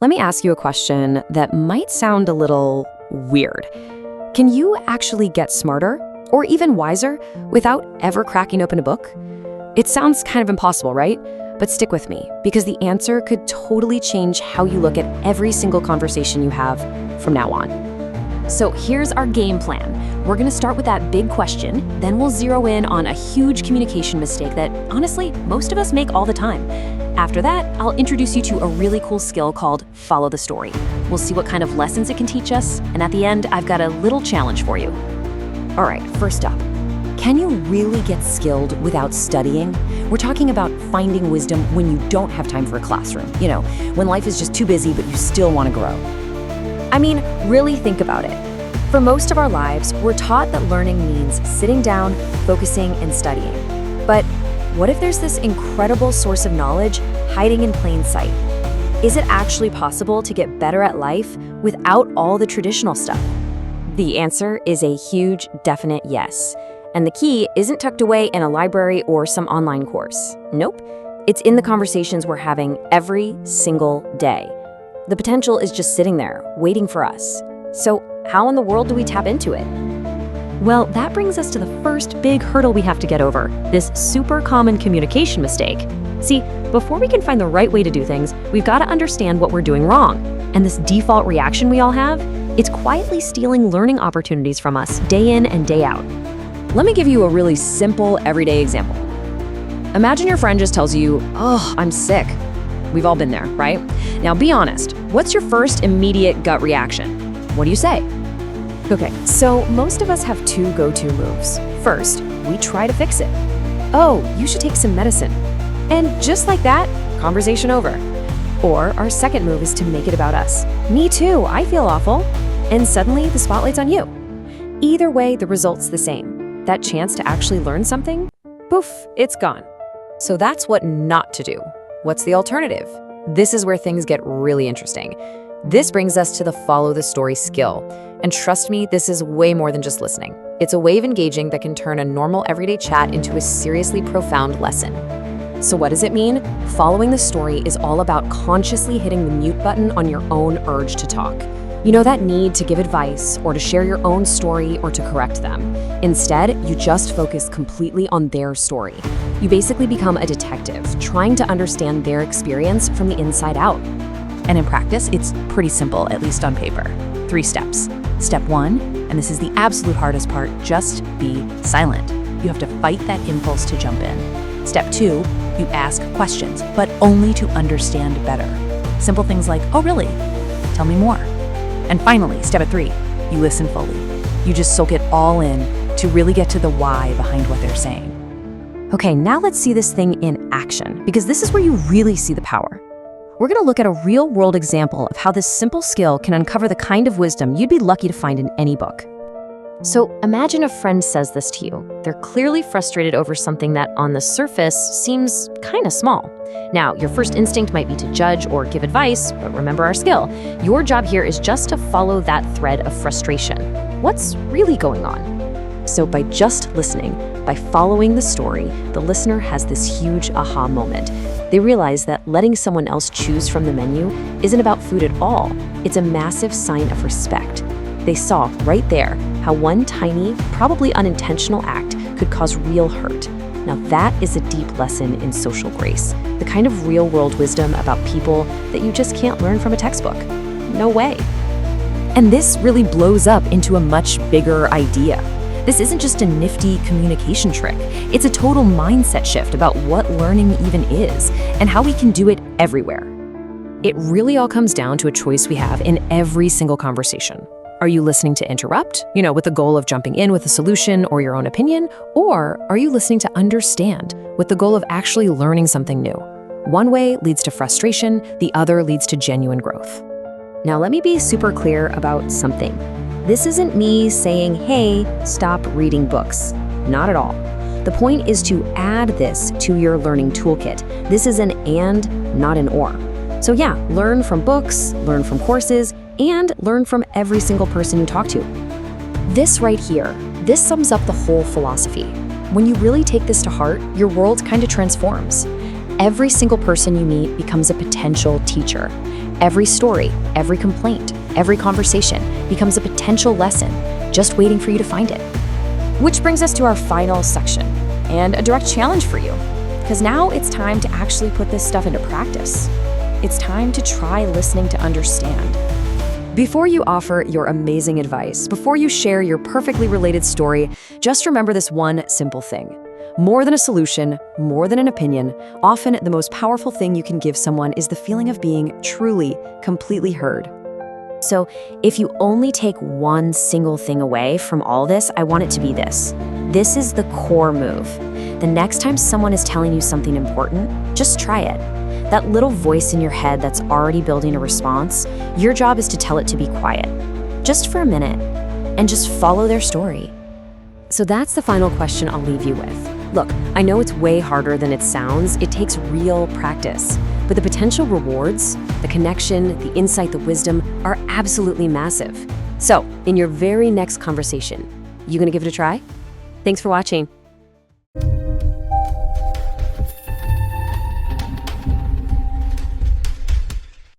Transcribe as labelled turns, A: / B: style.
A: Let me ask you a question that might sound a little weird. Can you actually get smarter or even wiser without ever cracking open a book? It sounds kind of impossible, right? But stick with me, because the answer could totally change how you look at every single conversation you have from now on.
B: So here's our game plan. We're gonna start with that big question, then we'll zero in on a huge communication mistake that, honestly, most of us make all the time. After that, I'll introduce you to a really cool skill called follow the story. We'll see what kind of lessons it can teach us, and at the end, I've got a little challenge for you.
A: All right, first up, can you really get skilled without studying? We're talking about finding wisdom when you don't have time for a classroom. You know, when life is just too busy, but you still want to grow. I mean, really think about it. For most of our lives, we're taught that learning means sitting down, focusing, and studying. But what if there's this incredible source of knowledge hiding in plain sight? Is it actually possible to get better at life without all the traditional stuff? The answer is a huge, definite yes. And the key isn't tucked away in a library or some online course. Nope. It's in the conversations we're having every single day. The potential is just sitting there, waiting for us. So how in the world do we tap into it?
B: Well, that brings us to the first big hurdle we have to get over, this super common communication mistake. See, before we can find the right way to do things, we've got to understand what we're doing wrong. And this default reaction we all have, it's quietly stealing learning opportunities from us day in and day out.
A: Let me give you a really simple, everyday example. Imagine your friend just tells you, "Oh, I'm sick." We've all been there, right? Now be honest, what's your first immediate gut reaction? What do you say? Okay, so most of us have two go-to moves. First, we try to fix it. "Oh, you should take some medicine." And just like that, conversation over. Or our second move is to make it about us. "Me too, I feel awful." And suddenly the spotlight's on you. Either way, the result's the same. That chance to actually learn something, poof, it's gone. So that's what not to do. What's the alternative? This is where things get really interesting. This brings us to the follow the story skill. And trust me, this is way more than just listening. It's a way of engaging that can turn a normal everyday chat into a seriously profound lesson. So what does it mean? Following the story is all about consciously hitting the mute button on your own urge to talk. You know, that need to give advice or to share your own story or to correct them. Instead, you just focus completely on their story. You basically become a detective, trying to understand their experience from the inside out.
C: And in practice, it's pretty simple, at least on paper. 3 steps. Step 1, and this is the absolute hardest part, just be silent. You have to fight that impulse to jump in. Step 2, you ask questions, but only to understand better. Simple things like, "Oh, really? Tell me more." And finally, step 3, you listen fully. You just soak it all in to really get to the why behind what they're saying.
A: Okay, now let's see this thing in action, because this is where you really see the power. We're going to look at a real-world example of how this simple skill can uncover the kind of wisdom you'd be lucky to find in any book. So imagine a friend says this to you. They're clearly frustrated over something that on the surface seems kind of small. Now, your first instinct might be to judge or give advice, but remember our skill. Your job here is just to follow that thread of frustration. What's really going on? So by just listening, by following the story, the listener has this huge aha moment. They realize that letting someone else choose from the menu isn't about food at all. It's a massive sign of respect. They saw right there how one tiny, probably unintentional act could cause real hurt. Now that is a deep lesson in social grace, the kind of real-world wisdom about people that you just can't learn from a textbook. No way. And this really blows up into a much bigger idea. This isn't just a nifty communication trick. It's a total mindset shift about what learning even is and how we can do it everywhere. It really all comes down to a choice we have in every single conversation. Are you listening to interrupt, with the goal of jumping in with a solution or your own opinion? Or are you listening to understand with the goal of actually learning something new? One way leads to frustration, the other leads to genuine growth. Now let me be super clear about something. This isn't me saying, "Hey, stop reading books." Not at all. The point is to add this to your learning toolkit. This is an and, not an or. So yeah, learn from books, learn from courses, and learn from every single person you talk to. This right here, this sums up the whole philosophy. When you really take this to heart, your world kind of transforms. Every single person you meet becomes a potential teacher.
B: Every story, every complaint, every conversation becomes a potential lesson, just waiting for you to find it.
A: Which brings us to our final section, and a direct challenge for you. Because now it's time to actually put this stuff into practice. It's time to try listening to understand. Before you offer your amazing advice, before you share your perfectly related story, just remember this one simple thing. More than a solution, more than an opinion, often the most powerful thing you can give someone is the feeling of being truly, completely heard. So if you only take one single thing away from all this, I want it to be this. This is the core move. The next time someone is telling you something important, just try it. That little voice in your head that's already building a response, your job is to tell it to be quiet, just for a minute, and just follow their story.
B: So that's the final question I'll leave you with. Look, I know it's way harder than it sounds. It takes real practice. But the potential rewards, the connection, the insight, the wisdom are absolutely massive. So, in your very next conversation, you gonna give it a try? Thanks for watching.